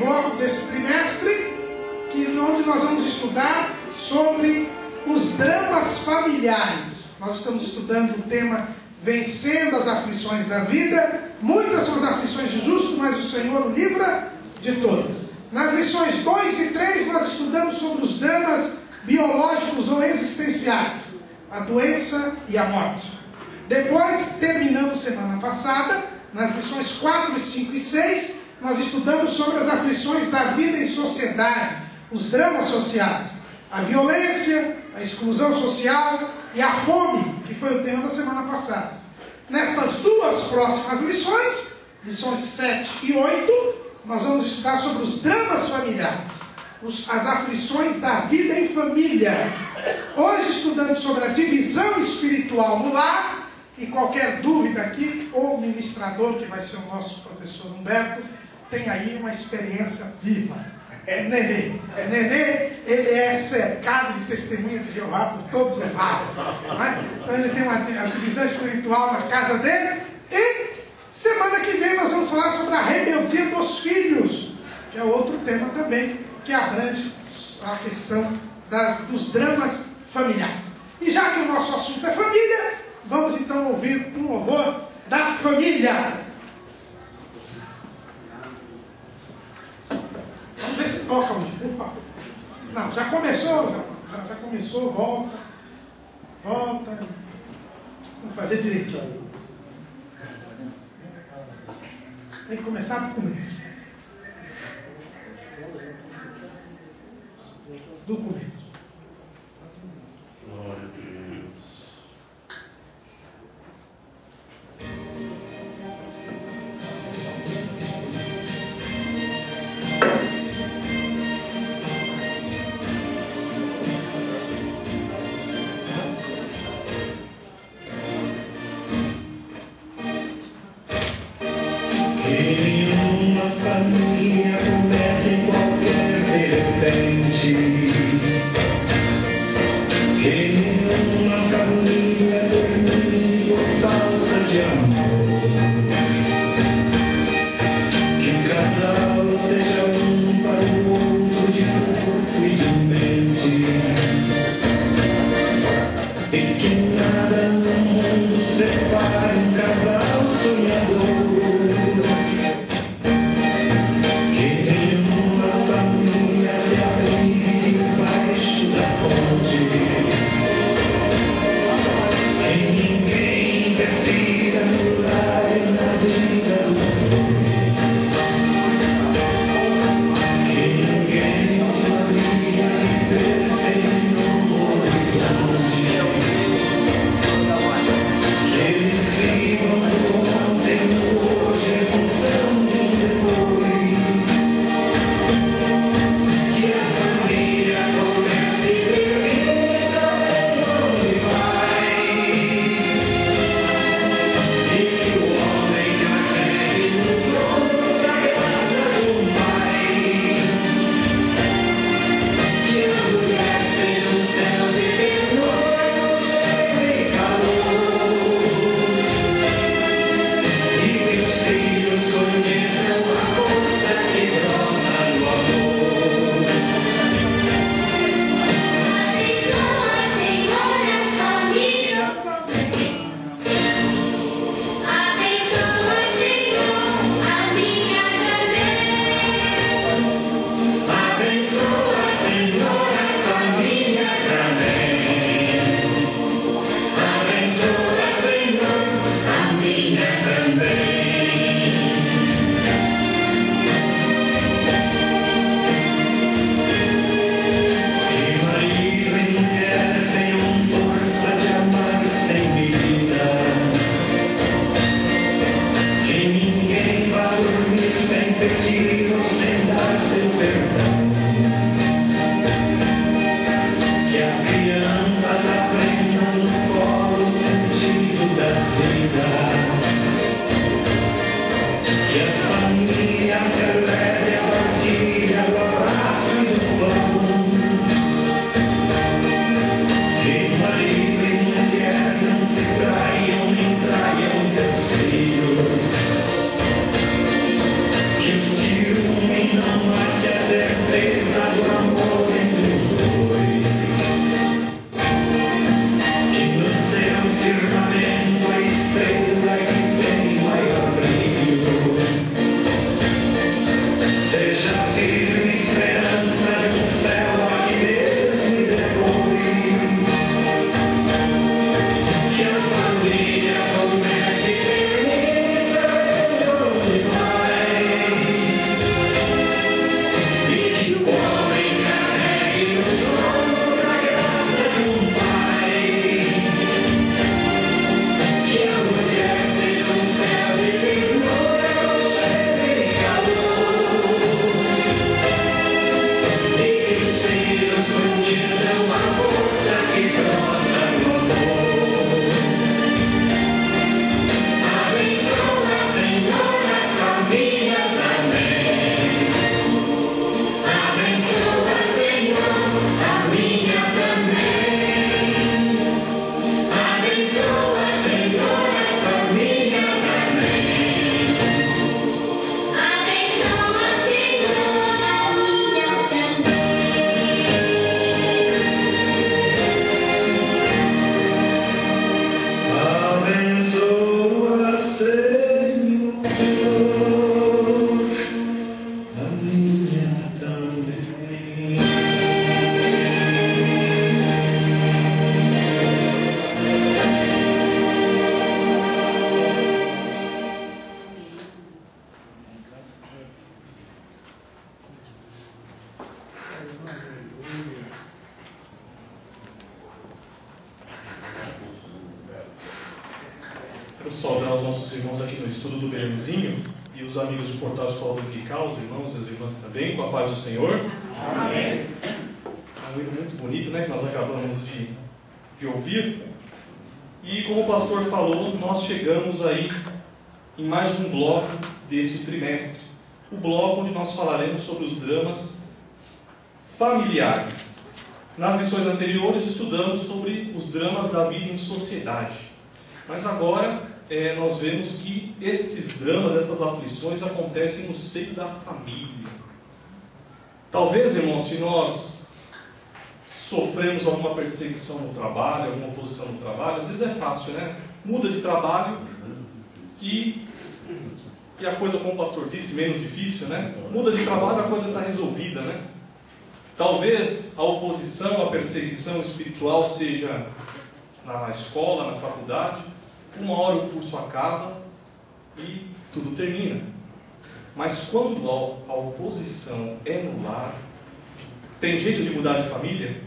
bloco desse trimestre, onde nós vamos estudar sobre os dramas familiares. Nós estamos estudando o tema Vencendo as Aflições da Vida. Muitas são as aflições de justo, mas o Senhor o livra de todas. Nas lições 2 e 3 nós estudamos sobre os dramas biológicos ou existenciais, a doença e a morte. Depois, terminamos semana passada, nas lições 4, 5 e 6, nós estudamos sobre as aflições da vida em sociedade, os dramas sociais, a violência, a exclusão social e a fome, que foi o tema da semana passada. Nestas duas próximas lições, lições 7 e 8, nós vamos estudar sobre os dramas familiares, as aflições da vida em família. Hoje estudando sobre a divisão espiritual no lar, e qualquer dúvida aqui, o ministrador, que vai ser o nosso professor Humberto, tem aí uma experiência viva. Nenê, ele é cercado de testemunha de Jeová por todos os lados, não é? Então ele tem uma divisão espiritual na casa dele. E semana que vem nós vamos falar sobre a rebeldia dos filhos, que é outro tema também que abrange a questão dos dramas familiares. E já que o nosso assunto é família, vamos então ouvir um louvor da família. Vamos ver se toca hoje, por favor. Não, já começou, já começou, volta. Vamos fazer direitinho. Tem que começar do começo. Do começo. Glória a Deus. Que o ciúme não Eu saudar os nossos irmãos aqui no estudo do Belenzinho e os amigos do Portal Escola Dominical, os irmãos e as irmãs também, com a paz do Senhor. Amém. É um hino muito bonito, né, que nós acabamos de ouvir. E como o pastor falou, nós chegamos aí em mais um bloco deste trimestre. O bloco onde nós falaremos sobre os dramas familiares. Nas lições anteriores estudamos sobre os dramas da vida em sociedade. Mas agora nós vemos que estes dramas, essas aflições acontecem no seio da família. Talvez, irmãos, se nós sofremos alguma perseguição no trabalho, alguma oposição no trabalho, às vezes é fácil, né? Muda de trabalho e a coisa, como o pastor disse, menos difícil, né? Muda de trabalho, a coisa está resolvida, né? Talvez a oposição, a perseguição espiritual seja na escola, na faculdade. Uma hora o curso acaba e tudo termina. Mas quando a oposição é no lar, tem jeito de mudar de família?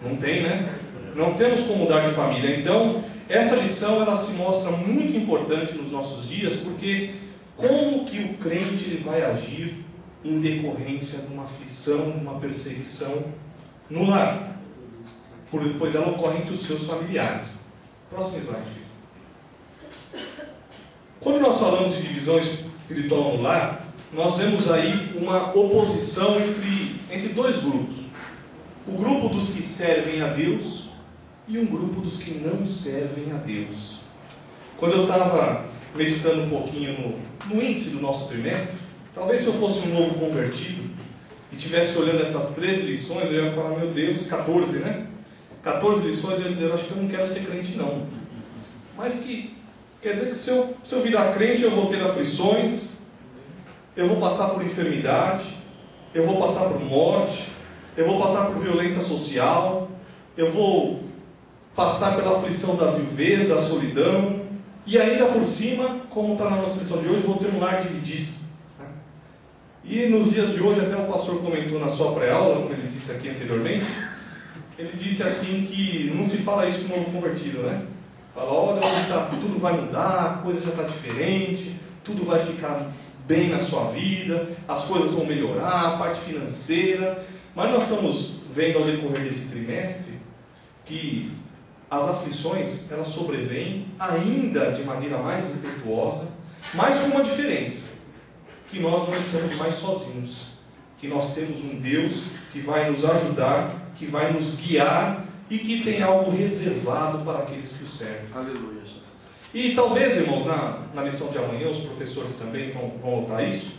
Não tem, né? Não temos como mudar de família. Então, essa lição ela se mostra muito importante nos nossos dias, porque como que o crente ele vai agir em decorrência de uma aflição, de uma perseguição no lar? Pois ela ocorre entre os seus familiares. Próximo slide. Quando nós falamos de divisão espiritual no lar, nós vemos aí uma oposição entre dois grupos. O grupo dos que servem a Deus e um grupo dos que não servem a Deus. Quando eu estava meditando um pouquinho no índice do nosso trimestre, talvez se eu fosse um novo convertido e estivesse olhando essas 13 lições, eu ia falar, meu Deus, 14, né? 14 lições, eu ia dizer, acho que eu não quero ser crente não. Mas que quer dizer que se eu virar crente, eu vou ter aflições, eu vou passar por enfermidade, eu vou passar por morte, eu vou passar por violência social, eu vou passar pela aflição da viuvez, da solidão, e ainda por cima, como está na nossa lição de hoje, vou ter um lar dividido. E nos dias de hoje, até o pastor comentou na sua pré-aula, como ele disse aqui anteriormente, ele disse assim que não se fala isso para o novo convertido, né? Fala, olha, tudo vai mudar, a coisa já está diferente, tudo vai ficar bem na sua vida, as coisas vão melhorar, a parte financeira. Mas nós estamos vendo ao decorrer desse trimestre que as aflições, elas sobrevêm ainda de maneira mais impetuosa, mas com uma diferença, que nós não estamos mais sozinhos, que nós temos um Deus que vai nos ajudar, que vai nos guiar e que tem algo reservado para aqueles que o servem. Aleluia. E talvez, irmãos, na lição de amanhã, os professores também vão notar isso,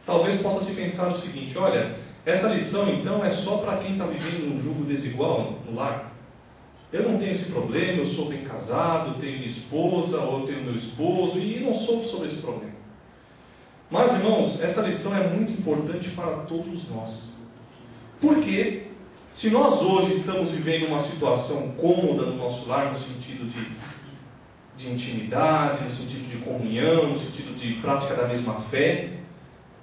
talvez possa se pensar o seguinte, olha, essa lição então é só para quem está vivendo um jugo desigual no lar. Eu não tenho esse problema, eu sou bem casado, tenho minha esposa, ou eu tenho meu esposo, e não sofro sobre esse problema. Mas, irmãos, essa lição é muito importante para todos nós. Porque, se nós hoje estamos vivendo uma situação cômoda no nosso lar, no sentido de intimidade, no sentido de comunhão, no sentido de prática da mesma fé,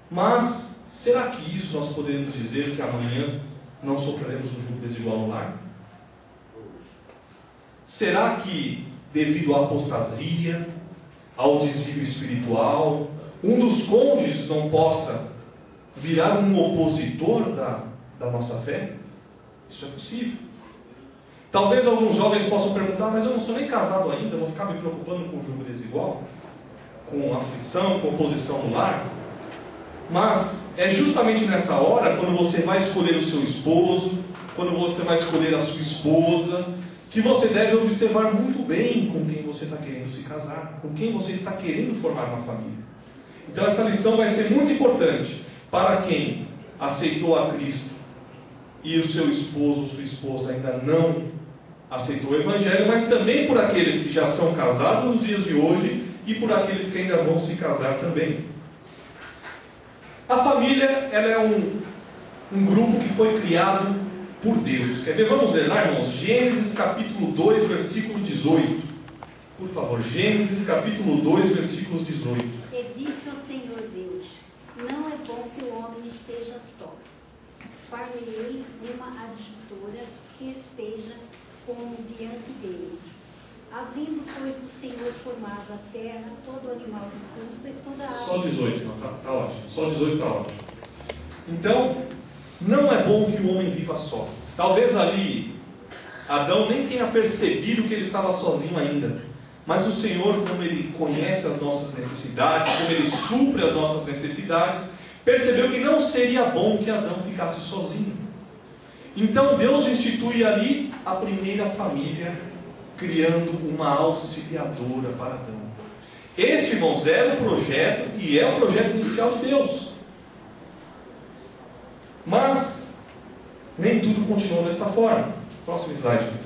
mas será que isso nós podemos dizer que amanhã não sofreremos um jugo desigual no lar? Será que, devido à apostasia, ao desvio espiritual, um dos cônjuges não possa virar um opositor da nossa fé? Isso é possível. Talvez alguns jovens possam perguntar, mas eu não sou nem casado ainda, vou ficar me preocupando com o jugo desigual, com aflição, com oposição no lar? Mas é justamente nessa hora, quando você vai escolher o seu esposo, quando você vai escolher a sua esposa, que você deve observar muito bem com quem você está querendo se casar, com quem você está querendo formar uma família. Então essa lição vai ser muito importante para quem aceitou a Cristo e o seu esposo ou sua esposa ainda não aceitou o Evangelho, mas também por aqueles que já são casados nos dias de hoje e por aqueles que ainda vão se casar também. A família, ela é um grupo que foi criado por Deus. Quer ver? Vamos ler lá, irmãos? Gênesis capítulo 2, versículo 18. Por favor, Gênesis capítulo 2, versículos 18. E disse o Senhor Deus, não é bom que o homem esteja só. Far-lhe-ei uma adjutora que esteja como diante dele. Havendo, pois, o Senhor formado a terra, todo animal do campo e toda a ave. Só 18, não, tá ótimo. Só 18 está ótimo. Então, não é bom que o homem viva só. Talvez ali Adão nem tenha percebido que ele estava sozinho ainda. Mas o Senhor, como Ele conhece as nossas necessidades, como Ele supre as nossas necessidades, percebeu que não seria bom que Adão ficasse sozinho. Então Deus institui ali a primeira família, criando uma auxiliadora para Adão. Este, irmãos, era o projeto e é o projeto inicial de Deus. Mas nem tudo continuou dessa forma. Próximo slide.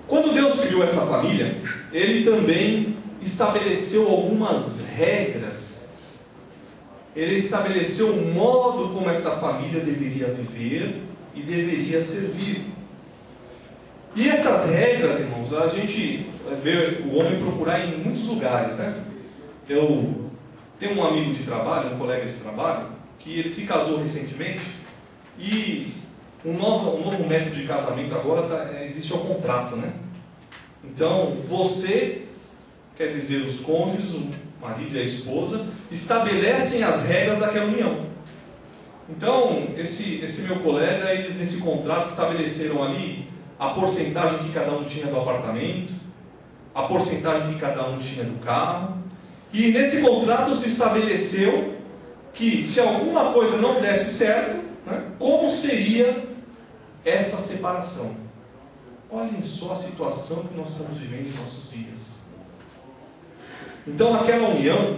Quando Deus criou essa família, Ele também estabeleceu algumas regras. Ele estabeleceu o modo como esta família deveria viver e deveria servir. E estas regras, irmãos, a gente vê o homem procurar em muitos lugares, né? Eu tenho um amigo de trabalho, um colega de trabalho, que ele se casou recentemente e um novo método de casamento agora existe o contrato, né? Então, você, quer dizer, os cônjuges, o marido e a esposa, estabelecem as regras daquela união. Então, esse meu colega, eles nesse contrato estabeleceram ali a porcentagem que cada um tinha do apartamento, a porcentagem que cada um tinha do carro, e nesse contrato se estabeleceu que se alguma coisa não desse certo, né, como seria essa separação. Olhem só a situação que nós estamos vivendo em nossos dias. Então aquela união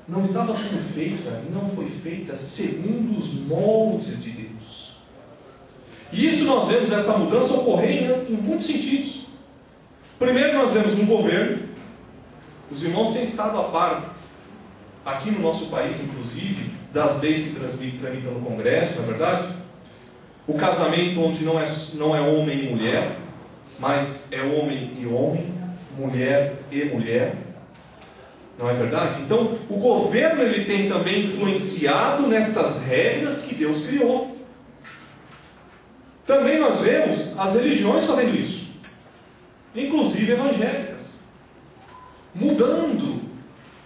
não estava sendo feita, e não foi feita segundo os moldes de Deus. E isso nós vemos essa mudança ocorrer em muitos sentidos. Primeiro nós vemos no governo. Os irmãos têm estado a par, aqui no nosso país inclusive, das leis que tramitam no Congresso, não é verdade? O casamento onde não é homem e mulher, mas é homem e homem, mulher e mulher. Não é verdade? Então, o governo ele tem também influenciado nestas regras que Deus criou. Também nós vemos as religiões fazendo isso, inclusive evangélicas, mudando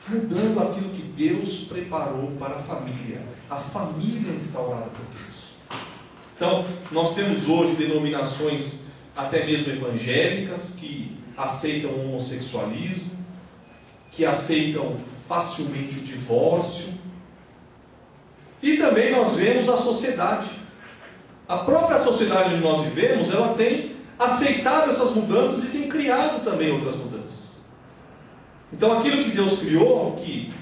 aquilo que Deus preparou para a família instaurada por Deus. Então, nós temos hoje denominações até mesmo evangélicas que aceitam o homossexualismo, que aceitam facilmente o divórcio. E também nós vemos a sociedade. A própria sociedade onde nós vivemos, ela tem aceitado essas mudanças e tem criado também outras mudanças. Então aquilo que Deus criou, que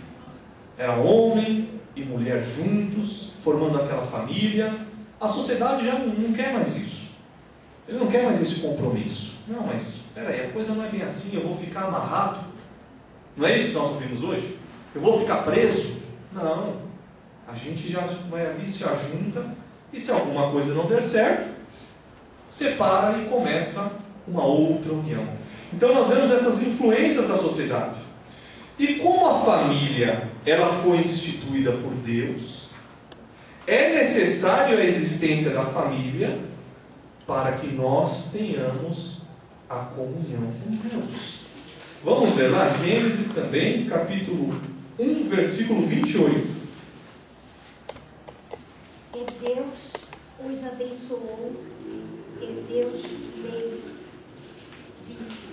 era homem e mulher juntos, formando aquela família, a sociedade já não quer mais isso. Ele não quer mais esse compromisso. Não, mas espera aí, a coisa não é bem assim, eu vou ficar amarrado. Não é isso que nós ouvimos hoje? Eu vou ficar preso? Não. A gente já vai ali, se ajunta, e se alguma coisa não der certo, separa e começa uma outra união. Então nós vemos essas influências da sociedade. E como a família ela foi instituída por Deus, é necessário a existência da família para que nós tenhamos a comunhão com Deus. Vamos ler lá, Gênesis também, capítulo 1, versículo 28. E Deus os abençoou, e Deus lhes disse: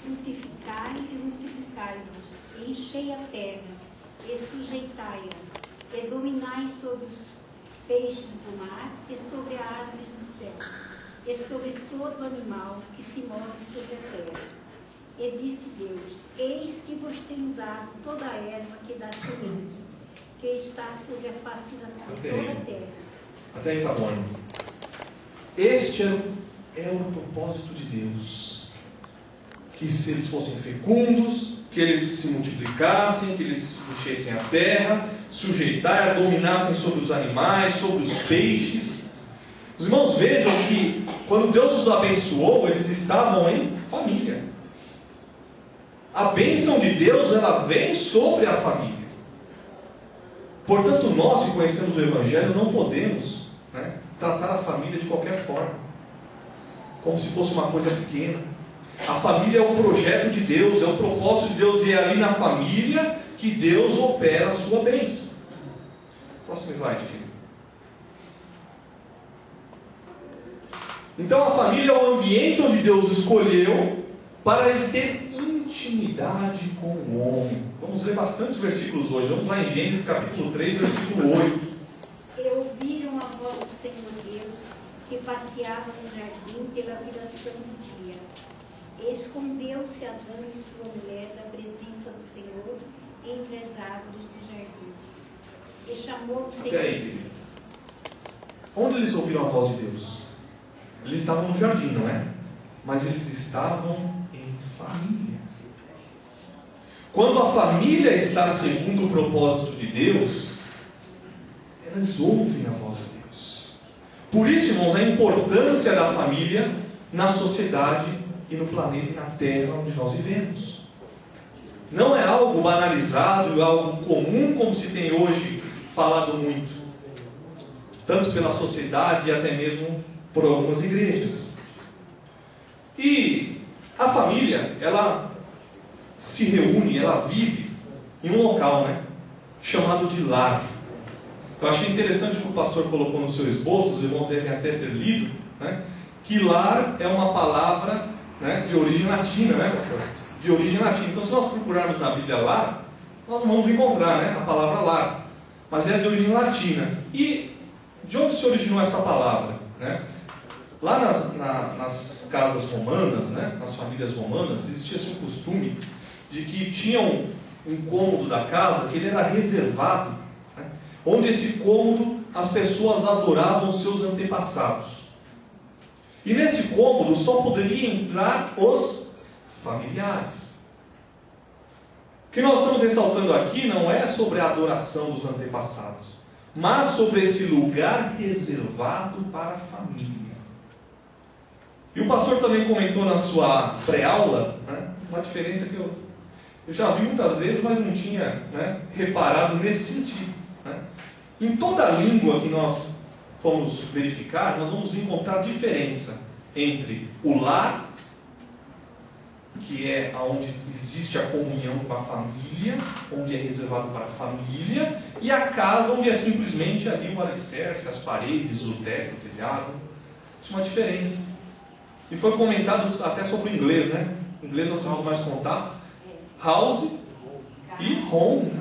frutificai e multiplicai-vos, e enchei a terra, e sujeitai-a, e dominai sobre os peixes do mar, e sobre as árvores do céu, e sobre todo animal que se move sobre a terra. E disse Deus: eis que vos tenho dado toda a erva que dá semente, que está sobre a face de toda a terra. Até aí está bom. Este é o propósito de Deus. Que se eles fossem fecundos, que eles se multiplicassem, que eles enchessem a terra, sujeitassem, dominassem sobre os animais, sobre os peixes. Os irmãos vejam que quando Deus os abençoou, eles estavam em família. A bênção de Deus, ela vem sobre a família. Portanto, nós que conhecemos o Evangelho, não podemos tratar a família de qualquer forma, como se fosse uma coisa pequena. A família é o projeto de Deus, é o propósito de Deus, e é ali na família que Deus opera a sua bênção. Próximo slide, querido. Então a família é o ambiente onde Deus escolheu para ele ter intimidade com o homem. Vamos ler bastantes versículos hoje. Vamos lá em Gênesis capítulo 3, versículo 8. E ouviram a voz do Senhor Deus, que passeava no jardim pela viração do dia. Escondeu-se Adão e sua mulher da presença do Senhor entre as árvores do jardim. E chamou o Senhor. Até aí, querido. Onde eles ouviram a voz de Deus? Eles estavam no jardim, não é? Mas eles estavam em família. Quando a família está segundo o propósito de Deus, elas ouvem a voz de Deus. Por isso, irmãos, a importância da família na sociedade e no planeta e na terra onde nós vivemos. Não é algo banalizado, é algo comum como se tem hoje falado muito, tanto pela sociedade e até mesmo por algumas igrejas. E a família, ela se reúne, ela vive em um local, né, chamado de lar. Eu achei interessante que o pastor colocou no seu esboço, os irmãos devem até ter lido, né, que lar é uma palavra, né, de origem latina, né, pastor? De origem latina. Então, se nós procurarmos na Bíblia lar, nós vamos encontrar, né, a palavra lar. Mas é de origem latina. E de onde se originou essa palavra, né? Lá nas casas romanas, né, nas famílias romanas, existia-se um costume de que tinham um cômodo da casa que ele era reservado, né, onde esse cômodo as pessoas adoravam os seus antepassados. E nesse cômodo só poderiam entrar os familiares. O que nós estamos ressaltando aqui não é sobre a adoração dos antepassados, mas sobre esse lugar reservado para a família. E o pastor também comentou na sua pré-aula, né, uma diferença que eu já vi muitas vezes, mas não tinha, né, reparado nesse sentido. Né? Em toda língua que nós formos verificar, nós vamos encontrar diferença entre o lar, que é onde existe a comunhão com a família, onde é reservado para a família, e a casa, onde é simplesmente ali o alicerce, as paredes, o teto, o telhado. Isso é uma diferença. E foi comentado até sobre o inglês, né? Em inglês nós temos mais contato. House e home,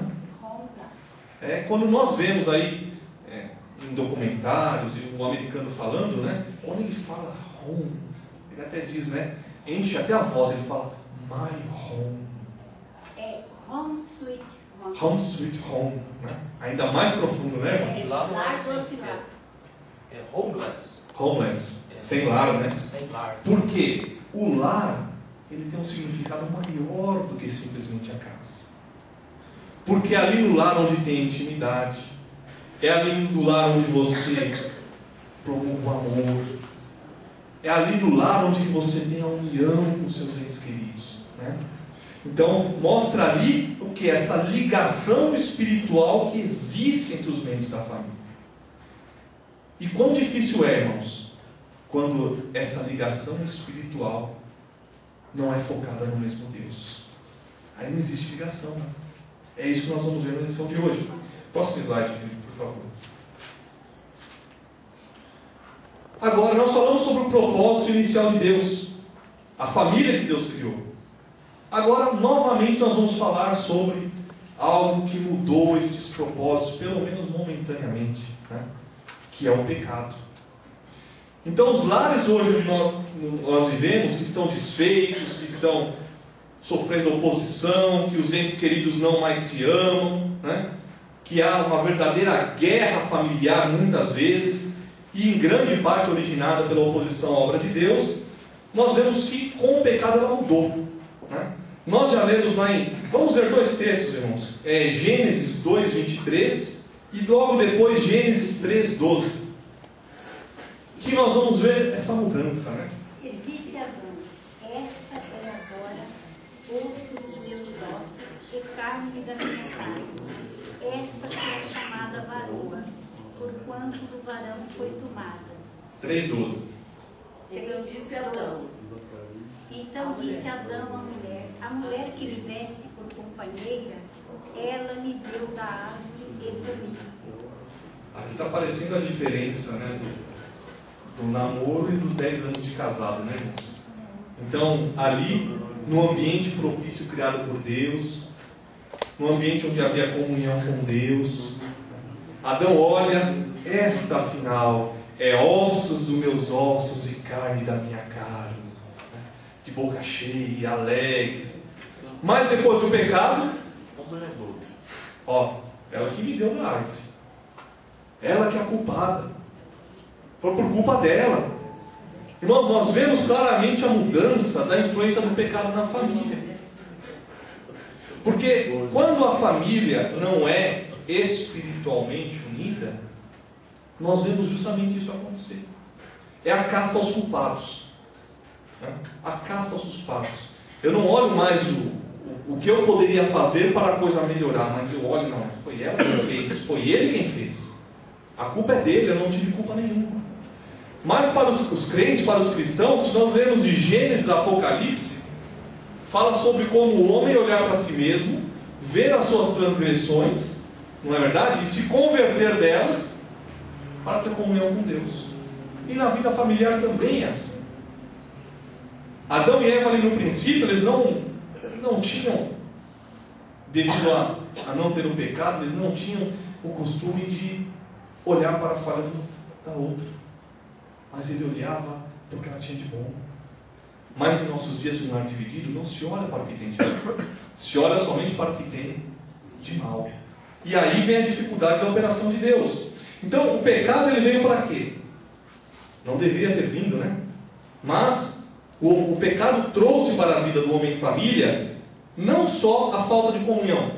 né? Quando nós vemos aí em documentários e um americano falando, né? Quando ele fala home, ele até diz, né? Enche até a voz, ele fala my home. Home sweet home. Home sweet home, né? Ainda mais profundo, né, irmão? E lá não é Lar assim, doce lar. é homeless. Homeless, sem lar, né? Sem lar. Por quê? O lar, ele tem um significado maior do que simplesmente a casa. Porque é ali no lar onde tem intimidade, é ali no lar onde você promove o amor, é ali no lar onde você tem a união com os seus entes queridos, né? Então, mostra ali o que é essa ligação espiritual que existe entre os membros da família. E quão difícil é, irmãos, quando essa ligação espiritual não é focada no mesmo Deus. Aí não existe ligação, né? É isso que nós vamos ver na lição de hoje. Próximo slide, por favor. Agora, nós falamos sobre o propósito inicial de Deus, a família que Deus criou. Agora, novamente, nós vamos falar sobre algo que mudou estes propósitos, pelo menos momentaneamente, né? Que é o pecado. Então, os lares hoje onde nós vivemos, que estão desfeitos, que estão sofrendo oposição, que os entes queridos não mais se amam, né? Que há uma verdadeira guerra familiar muitas vezes, e em grande parte originada pela oposição à obra de Deus, nós vemos que com o pecado ela mudou, né? Nós já lemos lá vamos ler dois textos, irmãos, Gênesis 2:23 e logo depois Gênesis 3:12, que nós vamos ver essa mudança, né? Ele disse a Adão: esta é agora osso dos meus ossos e carne da minha carne. Esta será chamada varoa, porquanto do varão foi tomada. 3:12. Então disse Adão. Então disse Adão à mulher que me veste por companheira, ela me deu da árvore e comi. Aqui está aparecendo a diferença, né, do namoro e dos 10 anos de casado, né, irmãos? Então, ali, no ambiente propício criado por Deus, no ambiente onde havia comunhão com Deus, Adão olha, esta afinal é ossos dos meus ossos e carne da minha carne, de boca cheia, alegre. Mas depois do pecado, ó, ela que me deu da árvore, ela que é a culpada, foi por culpa dela. Irmãos, nós vemos claramente a mudança da influência do pecado na família. Porque quando a família não é espiritualmente unida, nós vemos justamente isso acontecer. É a caça aos culpados. A caça aos culpados. Eu não olho mais o que eu poderia fazer para a coisa melhorar, mas eu olho, não, foi ela quem fez, foi ele quem fez. A culpa é dele, eu não tive culpa nenhuma. Mas para os crentes, para os cristãos, se nós lermos de Gênesis a Apocalipse, fala sobre como o homem olhar para si mesmo, ver as suas transgressões, não é verdade? E se converter delas para ter comunhão com Deus. E na vida familiar também é assim. Adão e Eva ali no princípio, eles não tinham, devido a não ter o pecado, eles não tinham o costume de olhar para a falha da outra. Mas ele olhava porque ela tinha de bom. Mas em nossos dias de um lar dividido, não se olha para o que tem de bom, se olha somente para o que tem de mal. E aí vem a dificuldade da operação de Deus. Então o pecado ele veio para quê? Não deveria ter vindo, né? Mas o pecado trouxe para a vida do homem e família não só a falta de comunhão,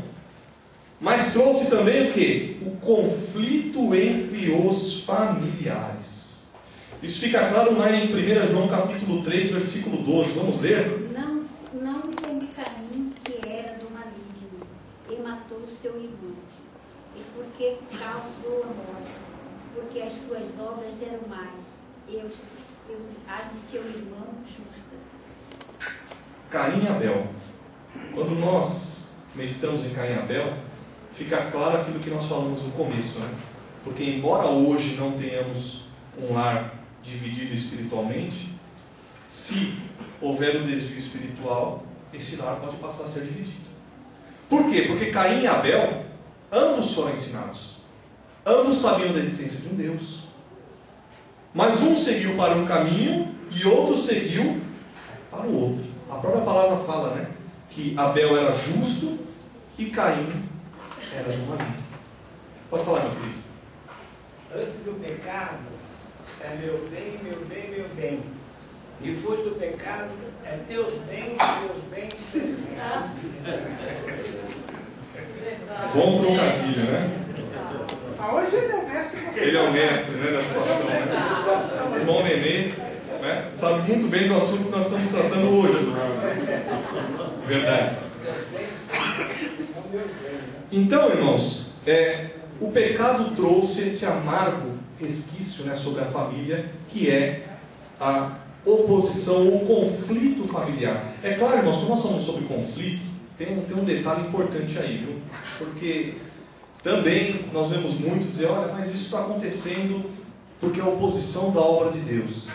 mas trouxe também o quê? O conflito entre os familiares. Isso fica claro lá em 1 João capítulo 3, versículo 12. Vamos ler? Não como Caim, que era do maligno, e matou seu irmão. E porque causou a morte, porque as suas obras eram más, as de seu irmão justas. Caim e Abel. Quando nós meditamos em Caim e Abel, fica claro aquilo que nós falamos no começo, né? Porque embora hoje não tenhamos um lar dividido espiritualmente, se houver um desvio espiritual, esse lar pode passar a ser dividido. Por quê? Porque Caim e Abel, ambos foram ensinados. Ambos sabiam da existência de um Deus. Mas um seguiu para um caminho e outro seguiu para o outro. A própria palavra fala, né? Que Abel era justo e Caim era do maligno. Pode falar, meu querido. Antes do pecado, é meu bem, meu bem, meu bem. Depois do pecado, é teus bens, teus bens. Bom trocadilho, né? Hoje ele é o mestre da Ele é o mestre, né, da situação. Né? O irmão Nenê, né, sabe muito bem do assunto que nós estamos tratando hoje. Verdade. Então, irmãos, o pecado trouxe este amargo resquício, né, sobre a família, que é a oposição ou conflito familiar. É claro, irmãos, quando nós falamos sobre conflito, tem um detalhe importante aí, viu? Porque também nós vemos muito dizer, olha, mas isso está acontecendo porque é a oposição da obra de Deus.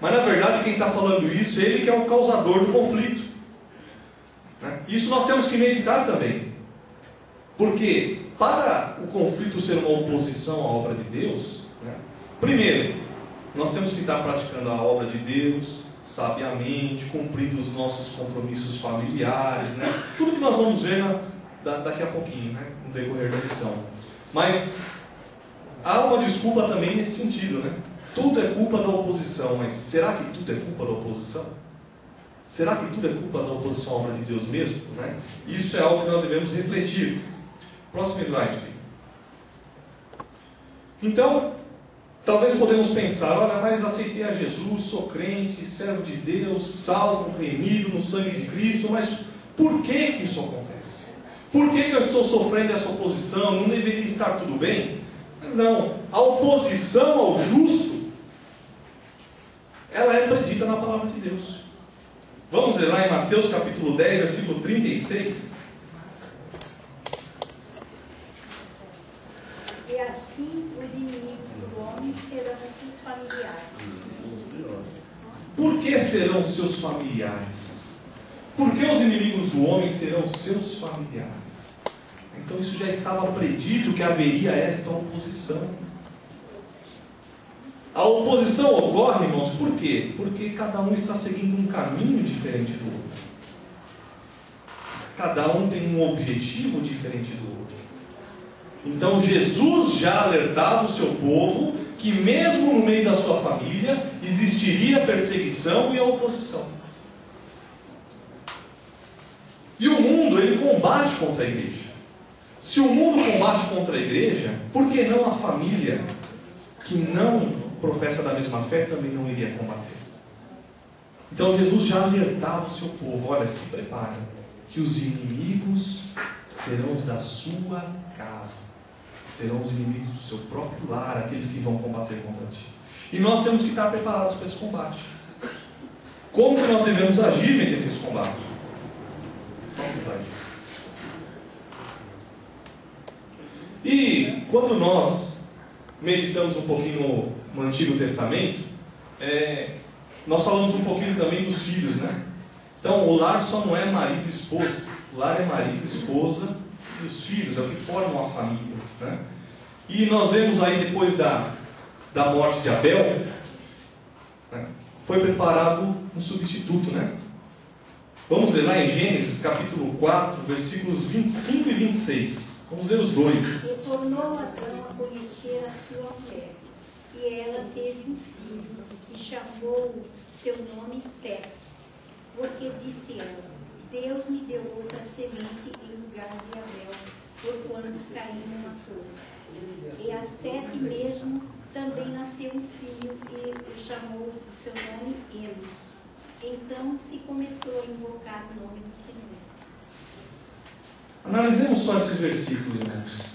Mas na verdade quem está falando isso, ele que é o causador do conflito. Né? Isso nós temos que meditar também. Porque para o conflito ser uma oposição à obra de Deus, né, primeiro, nós temos que estar praticando a obra de Deus sabiamente, cumprindo os nossos compromissos familiares, né? Tudo que nós vamos ver daqui a pouquinho, né, no decorrer da lição. Mas há uma desculpa também nesse sentido, né? Tudo é culpa da oposição, mas será que tudo é culpa da oposição? Será que tudo é culpa da oposição à obra de Deus mesmo? Né? Isso é algo que nós devemos refletir. Próximo slide. Então, talvez podemos pensar, olha, mas aceitei a Jesus, sou crente, servo de Deus, salvo, remido no sangue de Cristo, mas por que isso acontece? Por que eu estou sofrendo essa oposição? Não deveria estar tudo bem? Mas não, a oposição ao justo, ela é predita na palavra de Deus. Vamos ler lá em Mateus capítulo 10, versículo 36. E assim os inimigos do homem serão seus familiares. Por que serão seus familiares? Por que os inimigos do homem serão seus familiares? Então isso já estava predito que haveria esta oposição. A oposição ocorre, irmãos, por quê? Porque cada um está seguindo um caminho diferente do outro. Cada um tem um objetivo diferente do outro. Então Jesus já alertava o seu povo que mesmo no meio da sua família existiria a perseguição e a oposição. E o mundo, ele combate contra a igreja. Se o mundo combate contra a igreja, por que não a família que não professa da mesma fé também não iria combater? Então Jesus já alertava o seu povo: olha, se prepare, que os inimigos serão os da sua casa, serão os inimigos do seu próprio lar, aqueles que vão combater contra ti. E nós temos que estar preparados para esse combate. Como que nós devemos agir mediante esse combate? Nossa slide. E quando nós meditamos um pouquinho no Antigo Testamento, nós falamos um pouquinho também dos filhos, né? Então, o lar só não é marido e esposa. O lar é marido, esposa e os filhos, é o que formam a família, né? E nós vemos aí, depois da morte de Abel, né, foi preparado um substituto, né? Vamos ler lá em Gênesis capítulo 4, versículos 25 e 26. Vamos ler os dois. E tornou Adão a conhecer a sua mulher, e ela teve um filho, e chamou seu nome Sete, porque disse ela: Deus me deu outra semente em lugar de Abel, porquanto Caim o matou. E a Sete mesmo também nasceu um filho, e o chamou o seu nome Enos. Então se começou a invocar o nome do Senhor. Analisemos só esses versículos, irmãos.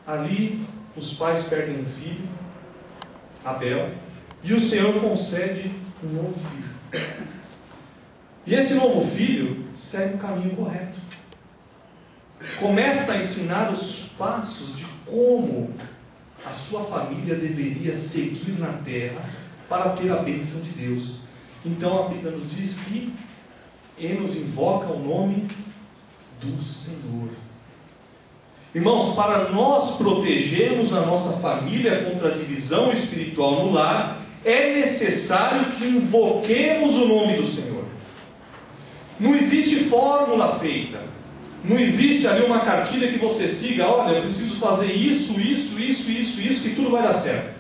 Ali, os pais perdem um filho, Abel, e o Senhor concede um novo filho. E esse novo filho segue o caminho correto. Começa a ensinar os passos de como a sua família deveria seguir na terra para ter a bênção de Deus. Então a Bíblia nos diz que Enos invoca o nome do Senhor. Irmãos, para nós protegermos a nossa família contra a divisão espiritual no lar, é necessário que invoquemos o nome do Senhor. Não existe fórmula feita. Não existe ali uma cartilha que você siga: olha, eu preciso fazer isso, que tudo vai dar certo.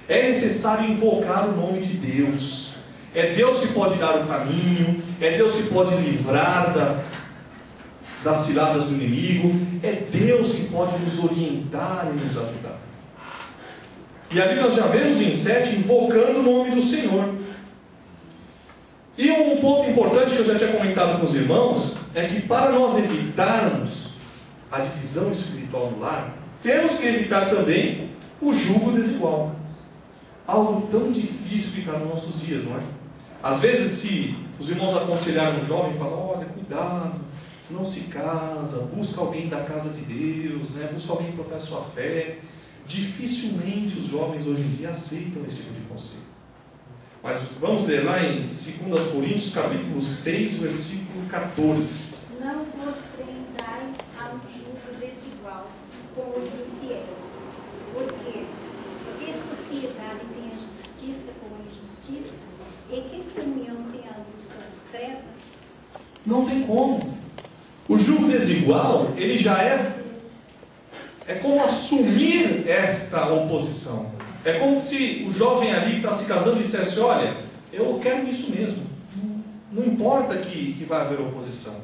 É necessário invocar o nome de Deus. É Deus que pode dar o caminho, é Deus que pode livrar das ciladas do inimigo, é Deus que pode nos orientar e nos ajudar. E ali nós já vemos em 7 invocando o nome do Senhor. E um ponto importante que eu já tinha comentado com os irmãos é que para nós evitarmos a divisão espiritual no lar, temos que evitar também o jugo desigual. Algo tão difícil que está nos nossos dias, não é? Às vezes, se os irmãos aconselharam um jovem e falam: olha, cuidado, não se casa, busca alguém da casa de Deus, né? Busca alguém que professa sua fé. Dificilmente os jovens hoje em dia aceitam esse tipo de conselho. Mas vamos ler lá em 2 Coríntios capítulo 6, versículo 14. Não vos prendais a um jugo desigual com os infiéis. Porque que sociedade tem a justiça com a injustiça? E que comunhão tem a luz com as trevas? Não tem como. O jugo desigual, ele já é como assumir esta oposição. É como se o jovem ali que está se casando dissesse: olha, eu quero isso mesmo. Não importa que vai haver oposição.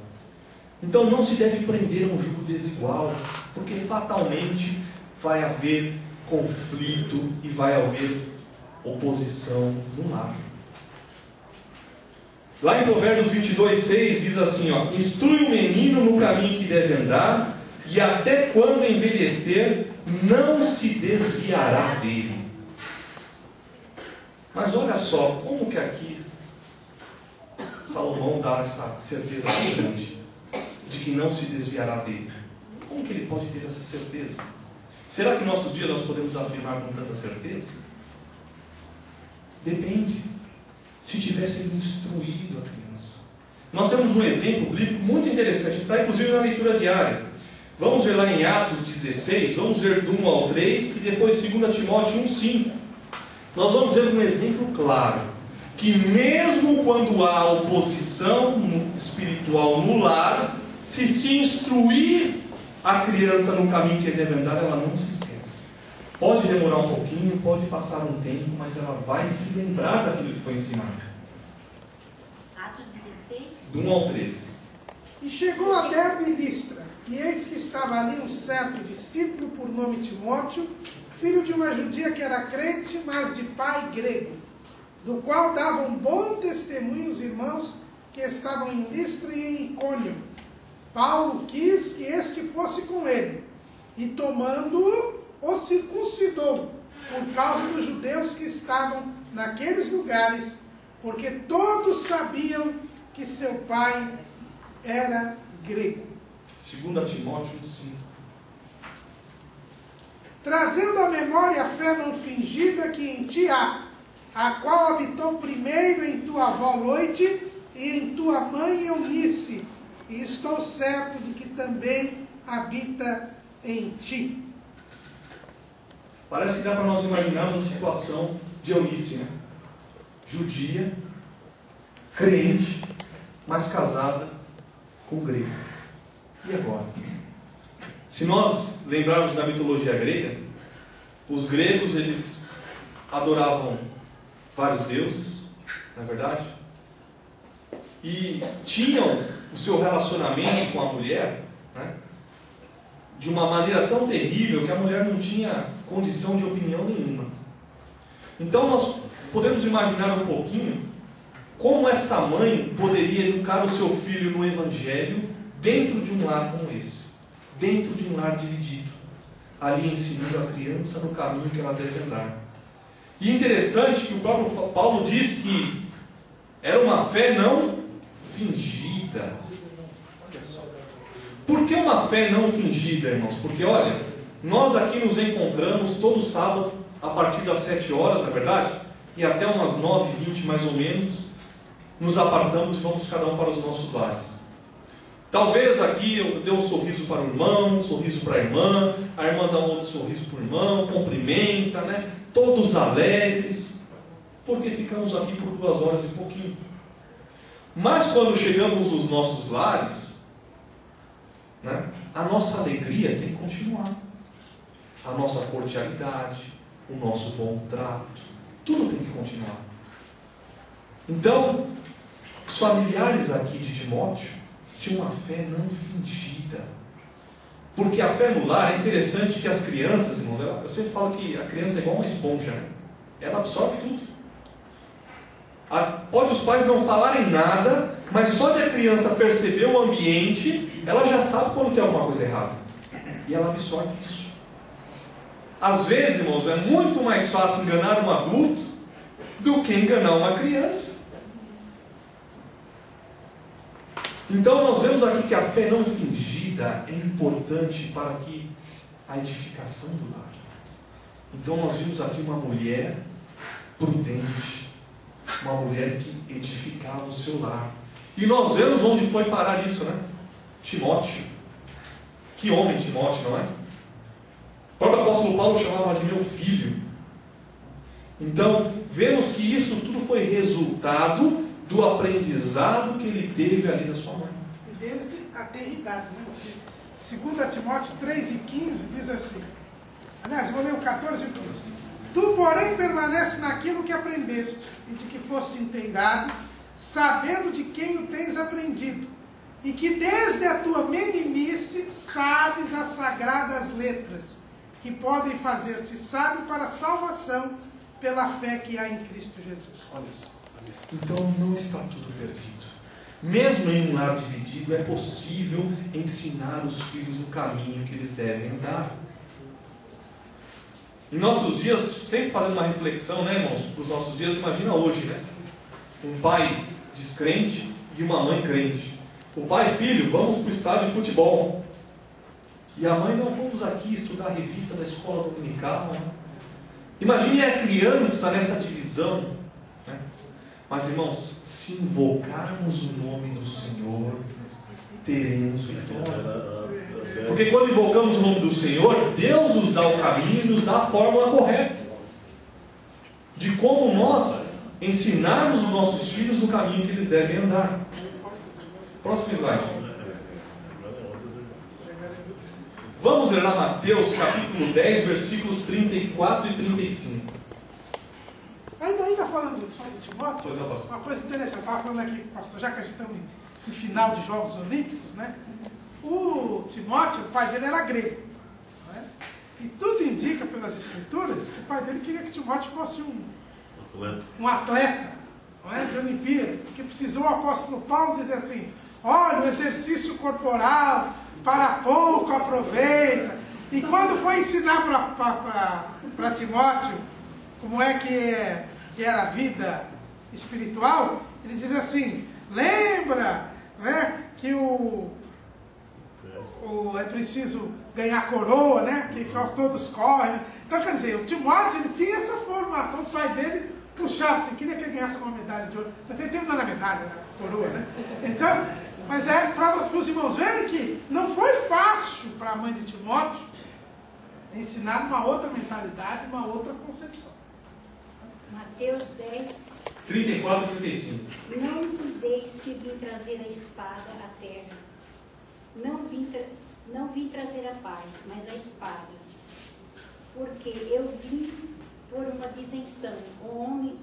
Então não se deve prender a um jugo desigual, porque fatalmente vai haver conflito e vai haver oposição no lar. Lá em Provérbios 22:6 diz assim, instrui o menino no caminho que deve andar, e até quando envelhecer não se desviará dele. Mas olha só, como que aqui Salomão dá essa certeza tão grande de que não se desviará dele? Como que ele pode ter essa certeza? Será que em nossos dias nós podemos afirmar com tanta certeza? Depende. Se tivessem instruído a criança. Nós temos um exemplo bíblico muito interessante, que está inclusive na leitura diária. Vamos ver lá em Atos 16, vamos ver do 1 ao 3 e depois 2 Timóteo 1:5. Nós vamos ver um exemplo claro, que mesmo quando há oposição espiritual no lar, se instruir a criança no caminho que ele deve andar, ela não se esquece. Pode demorar um pouquinho, pode passar um tempo, mas ela vai se lembrar daquilo que foi ensinado. Atos 16? Do 1 ao 3. E chegou a Derbe e Listra, e eis que estava ali um certo discípulo por nome Timóteo, filho de uma judia que era crente, mas de pai grego, do qual davam bom testemunho os irmãos que estavam em Listra e em Icônio. Paulo quis que este fosse com ele, e tomando-o, o circuncidou, por causa dos judeus que estavam naqueles lugares, porque todos sabiam que seu pai era grego. 2 Timóteo 1:5. Trazendo à memória a fé não fingida que em ti há, a qual habitou primeiro em tua avó Loide e em tua mãe Eunice, e estou certo de que também habita em ti. Parece que dá para nós imaginarmos a situação de Eunice, né? Judia, crente, mas casada com grego. E agora? Se nós lembrarmos da mitologia grega, os gregos, eles adoravam vários deuses, não é verdade? E tinham o seu relacionamento com a mulher, né, de uma maneira tão terrível que a mulher não tinha condição de opinião nenhuma. Então nós podemos imaginar um pouquinho como essa mãe poderia educar o seu filho no Evangelho dentro de um lar como esse, dentro de um lar dividido, ali ensinando a criança no caminho que ela deve andar. E interessante que o próprio Paulo diz que era uma fé não fingida. Olha só. Por que uma fé não fingida, irmãos? Porque, olha, nós aqui nos encontramos todo sábado, a partir das 7 horas, não é verdade? E até umas 9h20 mais ou menos, nos apartamos e vamos cada um para os nossos lares. Talvez aqui eu dê um sorriso para o irmão, um sorriso para a irmã dá um outro sorriso para o irmão, cumprimenta, né? Todos alegres, porque ficamos aqui por 2 horas e pouquinho. Mas quando chegamos nos nossos lares, né, a nossa alegria tem que continuar. A nossa cordialidade, o nosso bom trato, tudo tem que continuar. Então, os familiares aqui de Timóteo tinham uma fé não fingida. Porque a fé no lar é interessante que as crianças, irmãos, eu sempre falo que a criança é igual uma esponja, né? Ela absorve tudo. Pode os pais não falarem nada, mas só de a criança perceber o ambiente, ela já sabe quando tem alguma coisa errada. E ela absorve isso. Às vezes, irmãos, é muito mais fácil enganar um adulto do que enganar uma criança. Então nós vemos aqui que a fé não fingida é importante para que a edificação do lar. Então nós vimos aqui uma mulher prudente, uma mulher que edificava o seu lar. E nós vemos onde foi parar isso, né? Timóteo. Que homem Timóteo, não é? O próprio apóstolo Paulo chamava de meu filho. Então vemos que isso tudo foi resultado do aprendizado que ele teve ali da sua mãe. E desde a eternidade, né? 2 Timóteo 3:15 diz assim, aliás, eu vou ler o 14 e o 15. Tu, porém, permanece naquilo que aprendeste, e de que foste inteirado, sabendo de quem o tens aprendido, e que desde a tua meninice sabes as sagradas letras, que podem fazer-te sábio para a salvação pela fé que há em Cristo Jesus. Olha só. Então não está tudo perdido. Mesmo em um lar dividido, é possível ensinar os filhos no caminho que eles devem andar. Em nossos dias, sempre fazendo uma reflexão, né, irmãos, para os nossos dias, imagina hoje, né? Um pai descrente e uma mãe crente. O pai, filho, vamos para o estádio de futebol. E a mãe, não, vamos aqui estudar a revista da escola dominical. Né? Imagine a criança nessa divisão. Né? Mas, irmãos, se invocarmos o nome do Senhor, teremos vitória. Porque quando invocamos o nome do Senhor, Deus nos dá o caminho e nos dá a fórmula correta de como nós ensinarmos os nossos filhos no caminho que eles devem andar. Próximo slide. Vamos ler lá Mateus capítulo 10, versículos 34 e 35. Ainda falando só do Timóteo, Pois não, pastor. uma coisa interessante, eu estava falando aqui, pastor, já que a gente estamos em final de Jogos Olímpicos, né? O Timóteo, o pai dele era grego. Né? E tudo indica pelas escrituras que o pai dele queria que Timóteo fosse um atleta, não é? De Olimpíada, porque precisou o apóstolo Paulo dizer assim: olha, o exercício corporal para pouco aproveita. E quando foi ensinar para Timóteo como é que era a vida espiritual, ele diz assim: lembra, né, que é preciso ganhar coroa, né, que só todos correm. Então, quer dizer, o Timóteo, ele tinha essa formação, o pai dele puxava assim, queria que ele ganhasse uma medalha de ouro. Ele teve lá na medalha, na coroa, né? Então, mas é para os irmãos verem que não foi fácil para a mãe de Timóteo ensinar uma outra mentalidade, uma outra concepção. Mateus 10, 34 e 35. não cuideis que vim trazer a espada à terra. Não vim trazer a paz, mas a espada. Porque eu vim por uma disenção,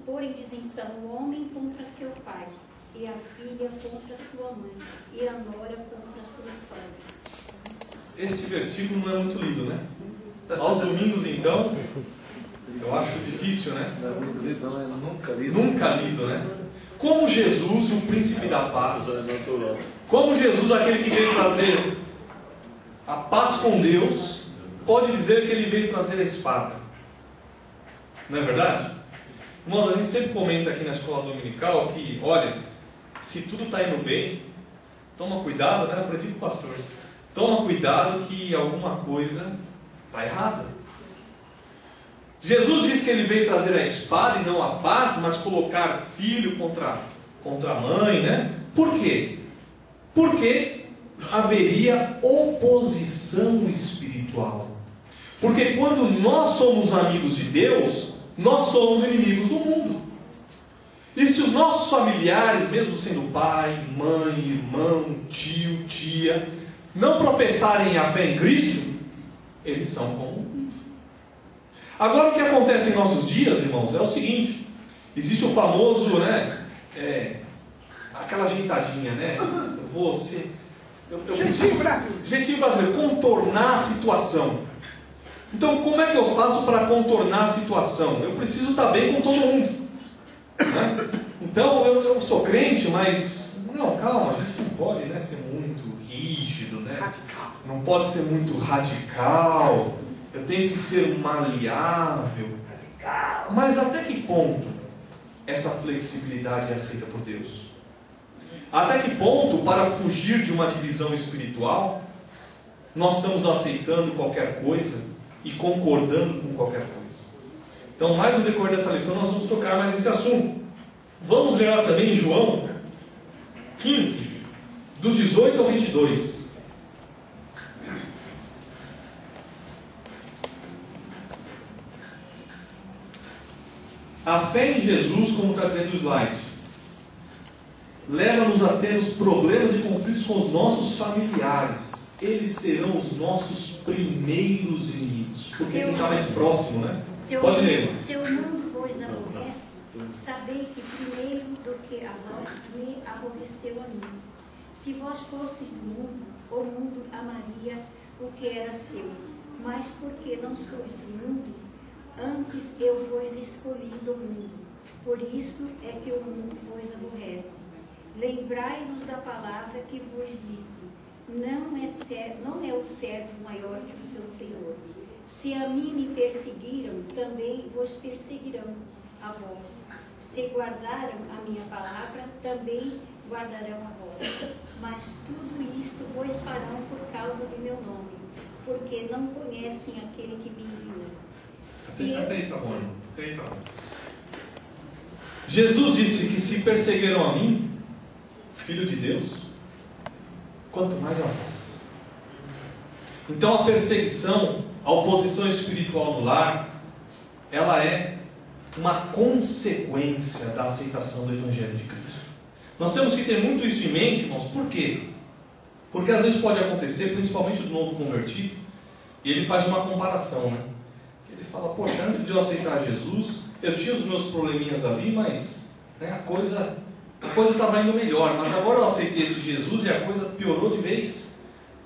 pôr em disenção o homem contra seu pai, e a filha contra sua mãe, e a nora contra sua sogra. Esse versículo não é muito lido, né? Aos domingos, então, eu acho difícil, né? Nunca lido, né? Como Jesus, o príncipe da paz, como Jesus, aquele que veio trazer a paz com Deus, pode dizer que ele veio trazer a espada. Não é verdade? Irmãos, a gente sempre comenta aqui na escola dominical que, olha, se tudo está indo bem, toma cuidado, né? Eu aprendi com o pastor. Toma cuidado que alguma coisa está errada. Jesus disse que ele veio trazer a espada e não a paz, mas colocar filho contra a mãe, né? Por quê? Porque haveria oposição espiritual. Porque quando nós somos amigos de Deus, nós somos inimigos do mundo. E se os nossos familiares, mesmo sendo pai, mãe, irmão, tio, tia, não professarem a fé em Cristo, eles são como o mundo. Agora o que acontece em nossos dias, irmãos, é o seguinte: existe o famoso, né, aquela ajeitadinha, né? Jeitinho brasileiro. Jeitinho brasileiro, contornar a situação. Então, como é que eu faço para contornar a situação? Eu preciso estar bem com todo mundo, né? Então, eu sou crente, mas não, calma, a gente não pode, né, ser muito rígido, né? Não pode ser muito radical. Eu tenho que ser maleável. Mas até que ponto essa flexibilidade é aceita por Deus? Até que ponto, para fugir de uma divisão espiritual, nós estamos aceitando qualquer coisa e concordando com qualquer coisa? Então, mais no decorrer dessa lição, nós vamos tocar mais nesse assunto. Vamos ler lá também em João 15, do 18 ao 22. A fé em Jesus, como está dizendo o slide, leva-nos a termos problemas e conflitos com os nossos familiares. Eles serão os nossos primeiros inimigos. Porque quem está mais próximo, né? Pode ler. Se o mundo vos aborrece, sabei que primeiro do que a vós me aborreceu a mim. Se vós fosseis do mundo, o mundo amaria o que era seu. Mas porque não sois do mundo, antes eu vos escolhi do mundo. Por isso é que o mundo vos aborrece. Lembrai-vos da palavra que vos disse: não é o servo maior que o seu senhor. Se a mim me perseguiram, também vos perseguirão a vós. Se guardaram a minha palavra, também guardarão a vós. Mas tudo isto vos farão por causa do meu nome, porque não conhecem aquele que me enviou. Até aí tá bom, irmão. Até aí tá bom. Jesus disse que se perseguiram a mim, Filho de Deus, quanto mais a vós. Então a perseguição, a oposição espiritual no lar, ela é uma consequência da aceitação do Evangelho de Cristo. Nós temos que ter muito isso em mente, irmãos. Por quê? Porque às vezes pode acontecer, principalmente do novo convertido, e ele faz uma comparação, né? Ele fala, poxa, antes de eu aceitar Jesus, eu tinha os meus probleminhas ali, mas né, a coisa estava indo melhor. Mas agora eu aceitei esse Jesus e a coisa piorou de vez.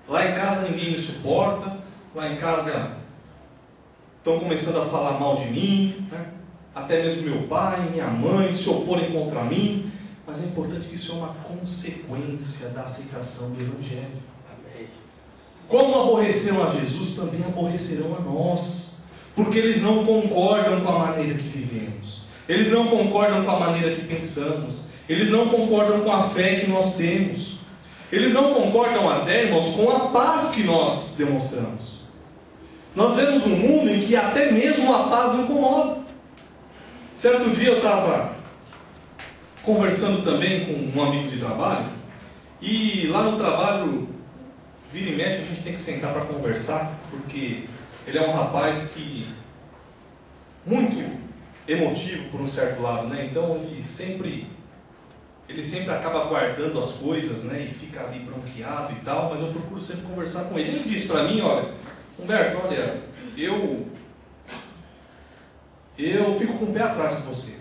Lá em casa ninguém me suporta, lá em casa estão começando a falar mal de mim, né? Até mesmo meu pai, minha mãe se oporem contra mim. Mas é importante que isso é uma consequência da aceitação do Evangelho. Amém. Como aborreceram a Jesus, também aborrecerão a nós. Porque eles não concordam com a maneira que vivemos. Eles não concordam com a maneira que pensamos. Eles não concordam com a fé que nós temos. Eles não concordam até, irmãos, com a paz que nós demonstramos. Nós vemos um mundo em que até mesmo a paz incomoda. Certo dia eu estava conversando também com um amigo de trabalho, e lá no trabalho, vira e mexe, a gente tem que sentar para conversar, porque ele é um rapaz que muito emotivo por um certo lado, né? Então ele sempre acaba guardando as coisas, né? E fica ali bronqueado e tal, mas eu procuro sempre conversar com ele. Ele disse para mim, olha, Humberto, olha, eu fico com o pé atrás com você.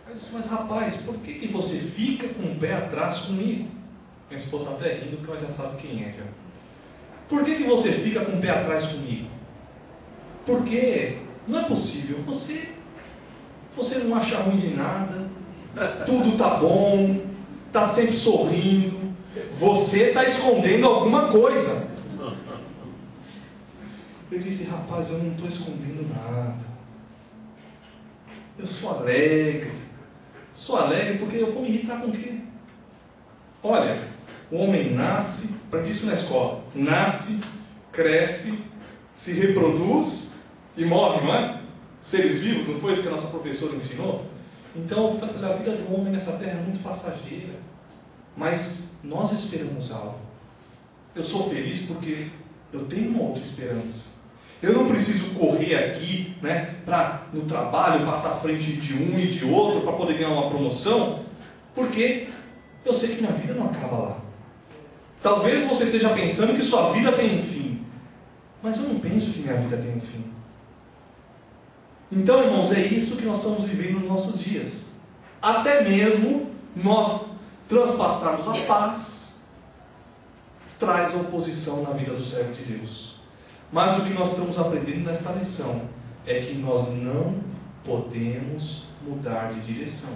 Eu disse, mas rapaz, por que você fica com o pé atrás comigo? Minha esposa está até rindo, porque ela já sabe quem é já. Por que você fica com o pé atrás comigo? Porque não é possível, você não acha ruim de nada, tudo tá bom, tá sempre sorrindo, você está escondendo alguma coisa. Eu disse, rapaz, eu não estou escondendo nada. Eu sou alegre. Sou alegre porque eu vou me irritar com o quê? Olha, o homem nasce, aprendi isso na escola, nasce, cresce, se reproduz e morre, não é? Seres vivos, não foi isso que a nossa professora ensinou? Então, a vida do homem nessa terra é muito passageira, mas nós esperamos algo. Eu sou feliz porque eu tenho uma outra esperança. Eu não preciso correr aqui, né, para no trabalho passar à frente de um e de outro para poder ganhar uma promoção, porque eu sei que minha vida não acaba lá. Talvez você esteja pensando que sua vida tem um fim, mas eu não penso que minha vida tem um fim. Então, irmãos, é isso que nós estamos vivendo nos nossos dias. Até mesmo nós transpassarmos a paz traz a oposição na vida do servo de Deus. Mas o que nós estamos aprendendo nesta lição é que nós não podemos mudar de direção.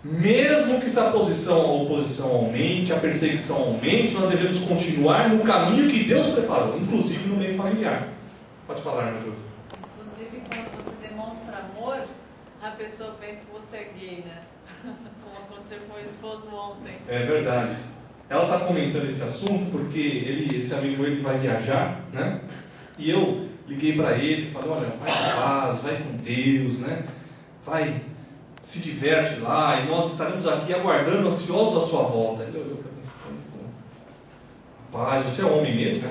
Mesmo que essa oposição aumente, a perseguição aumente, nós devemos continuar no caminho que Deus preparou, inclusive no meio familiar. Pode falar, meu Deus. Inclusive, quando você demonstra amor, a pessoa pensa que você é gay, né? Como aconteceu com o esposo ontem. É verdade. Ela está comentando esse assunto porque esse amigo ele vai viajar, né? E eu liguei para ele e falei, olha, vai em paz, vai com Deus, né? Vai, se diverte lá e nós estaremos aqui aguardando ansiosos a sua volta. Ele olhou para mim e falou, rapaz, você é homem mesmo?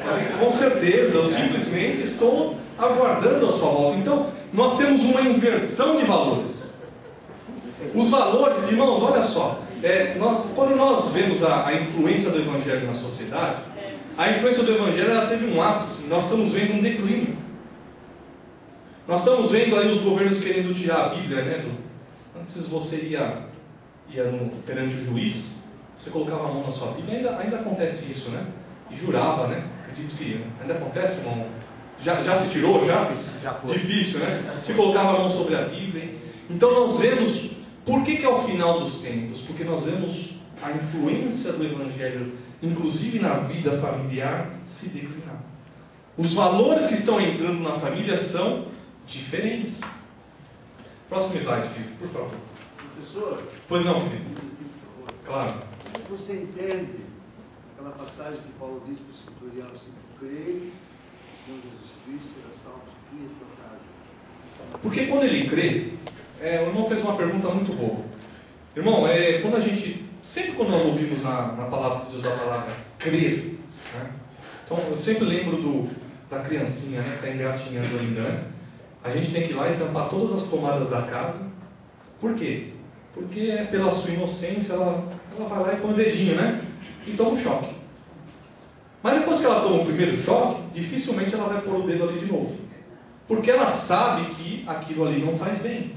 Falei, com certeza, eu simplesmente estou aguardando a sua volta. Então, nós temos uma inversão de valores. Os valores, irmãos, olha só, quando nós vemos a influência do Evangelho na sociedade, a influência do Evangelho ela teve um ápice, nós estamos vendo um declínio. Nós estamos vendo aí os governos querendo tirar a Bíblia, né? Antes você ia perante o juiz, você colocava a mão na sua Bíblia, ainda acontece isso, né? E jurava, né? Acredito que ainda acontece, irmão. Já se tirou? Já foi. Difícil, né? Se colocava a mão sobre a Bíblia. Então nós vemos, por que é o final dos tempos? Porque nós vemos a influência do Evangelho inclusive na vida familiar, se declinar. Os valores que estão entrando na família são diferentes. Próximo slide, querido, por favor. Professor, Pois não, querido? Claro. como é que você entende aquela passagem que Paulo diz para o centurião assim: creres, o Senhor Jesus Cristo será salvo tu e a tua casa? Porque quando ele crê, o irmão fez uma pergunta muito boa. Irmão, quando a gente, sempre quando nós ouvimos na palavra de Deus a palavra crer, né? Então eu sempre lembro da criancinha, né, que está engatinhando ainda, né? A gente tem que ir lá e tampar todas as tomadas da casa. Por quê? Porque pela sua inocência ela vai lá e põe o dedinho, né? E toma um choque. Mas depois que ela toma o primeiro choque, dificilmente ela vai pôr o dedo ali de novo. Porque ela sabe que aquilo ali não faz bem.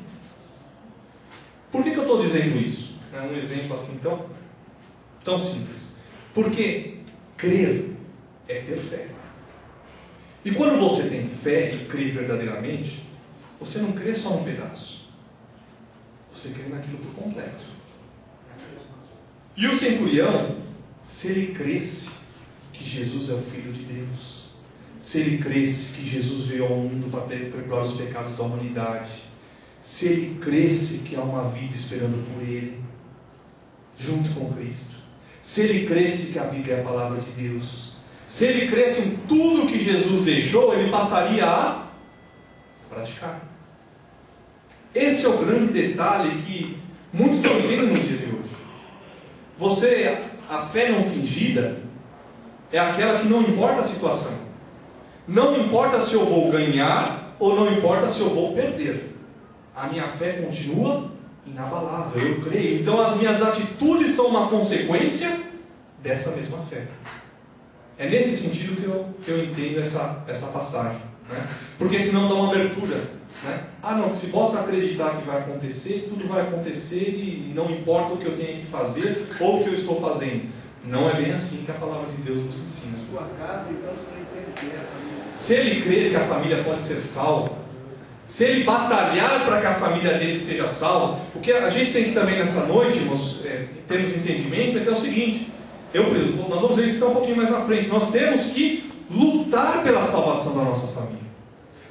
Por que eu estou dizendo isso? É um exemplo assim tão simples. Porque crer é ter fé. E quando você tem fé e crê verdadeiramente, você não crê só um pedaço. Você crê naquilo por completo. E o centurião, se ele cresce que Jesus é o Filho de Deus, se ele cresce que Jesus veio ao mundo para perdoar os pecados da humanidade, se ele cresce que há uma vida esperando por ele, junto com Cristo, se ele cresce que a Bíblia é a palavra de Deus, se ele cresce em tudo que Jesus deixou, ele passaria a praticar. Esse é o grande detalhe que muitos não entendem no dia de hoje. A fé não fingida é aquela que não importa a situação. Não importa se eu vou ganhar ou não importa se eu vou perder. A minha fé continua inabalável, eu creio. Então as minhas atitudes são uma consequência dessa mesma fé. É nesse sentido que eu entendo essa passagem, né? Porque senão dá uma abertura, né? Não, que se possa acreditar que vai acontecer, tudo vai acontecer e não importa o que eu tenha que fazer ou o que eu estou fazendo. Não é bem assim que a palavra de Deus nos ensina. Sua casa, então, você não entende que é a família. Se ele crer que a família pode ser salva, se ele batalhar para que a família dele seja salva, o que a gente tem que também nessa noite, irmãos, termos entendimento, é que é o seguinte, nós vamos ver isso um pouquinho mais na frente, nós temos que lutar pela salvação da nossa família.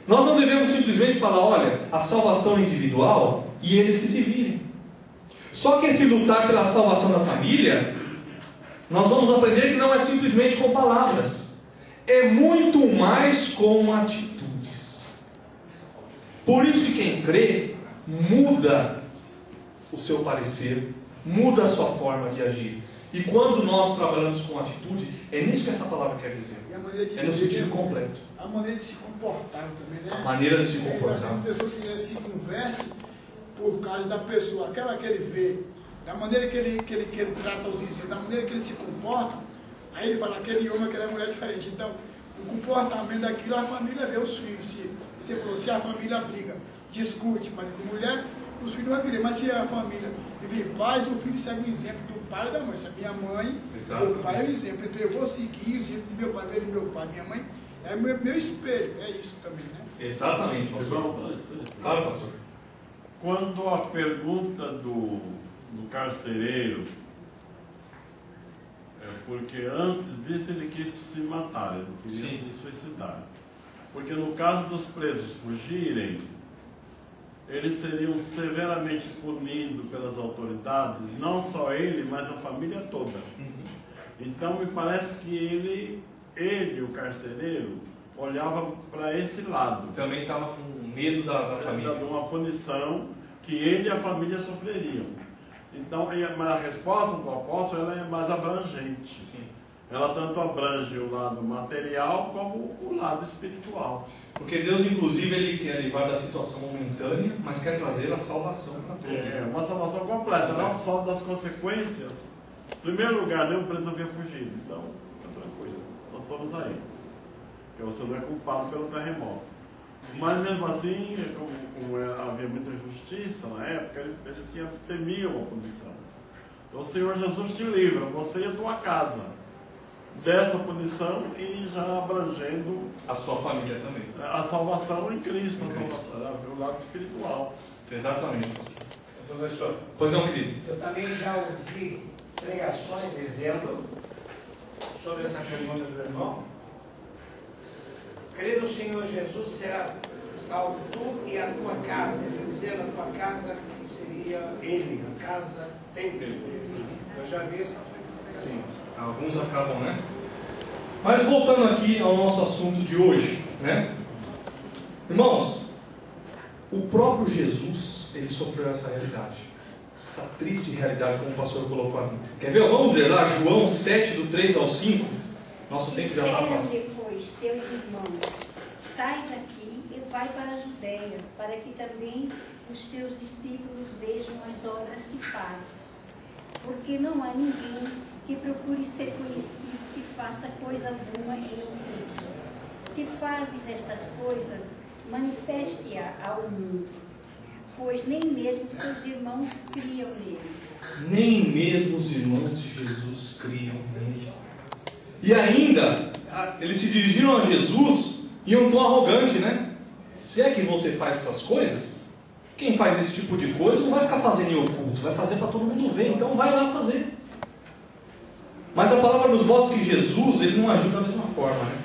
Nós não devemos simplesmente falar, olha, a salvação individual e eles que se virem. Só que esse lutar pela salvação da família, nós vamos aprender que não é simplesmente com palavras, é muito mais com atitudes. Por isso que quem crê muda o seu parecer, muda a sua forma de agir. E quando nós trabalhamos com atitude, é nisso que essa palavra quer dizer. É no sentido completo. A maneira de se comportar também, né? A maneira de se comportar. Tem pessoas que se convertem por causa da pessoa, aquela que ele vê, da maneira que ele trata os vizinhos, da maneira que ele se comporta, aí ele fala, aquele homem, aquela mulher é diferente. Então, o comportamento daquilo, a família vê os filhos. Se você falou, se a família briga, discute, marido com mulher, os filhos não vão querer. Mas se a família vive em paz, o filho segue o exemplo do pai e da mãe. Se a minha mãe, meu pai é o exemplo. Então eu vou seguir o exemplo do meu pai, vejo meu pai, minha mãe, é meu espelho. É isso também, né? Exatamente, pastor. Claro, pastor. Quando a pergunta do carcereiro, porque antes disso ele quis se matar, ele não queria se suicidar. Porque no caso dos presos fugirem, eles seriam severamente punidos pelas autoridades, não só ele, mas a família toda. Então me parece que ele, o carcereiro, olhava para esse lado. Também estava com medo da família. De uma punição que ele e a família sofreriam. Então, mas a resposta do apóstolo ela é mais abrangente. Sim. Ela tanto abrange o lado material como o lado espiritual. Porque Deus, inclusive, Ele quer livrar da situação momentânea, mas quer trazer a salvação para todos. É uma salvação completa, não só das consequências. Em primeiro lugar, nenhum preso havia fugido. Então, fica tranquilo, estão todos aí. Porque você não é culpado pelo terremoto. Mas mesmo assim, como havia muita injustiça na época, ele temia uma punição. Então o Senhor Jesus te livra, você e a tua casa, desta punição e já abrangendo a sua família também. A salvação em Cristo, o lado espiritual. Exatamente. Professor, Pois não, querido. eu também já ouvi pregações dizendo sobre essa pergunta do irmão. Querido Senhor Jesus, será salvo tu e a tua casa, dizer a tua casa que seria ele, a casa templo dele. Eu já vi essa pergunta. Sim, alguns acabam, né? Mas voltando aqui ao nosso assunto de hoje, né? Irmãos, o próprio Jesus, ele sofreu essa realidade. Essa triste realidade, como o pastor colocou aqui. Quer ver? Vamos ver lá, João 7, do 3 ao 5. Nosso tempo já está passando. Depois, seus irmãos, sai daqui e vai para a Judeia, para que também os teus discípulos vejam as obras que fazes. Porque não há ninguém que procure ser conhecido que faça coisa alguma em oculto. Se fazes estas coisas, manifeste-a ao mundo, pois nem mesmo seus irmãos criam nele. Nem mesmo os irmãos de Jesus criam nele. E ainda, eles se dirigiram a Jesus em um tom arrogante, né? Se é que você faz essas coisas, quem faz esse tipo de coisa não vai ficar fazendo em oculto, vai fazer para todo mundo ver, então vai lá fazer. Mas a palavra nos mostra que Jesus, ele não agiu da mesma forma, né?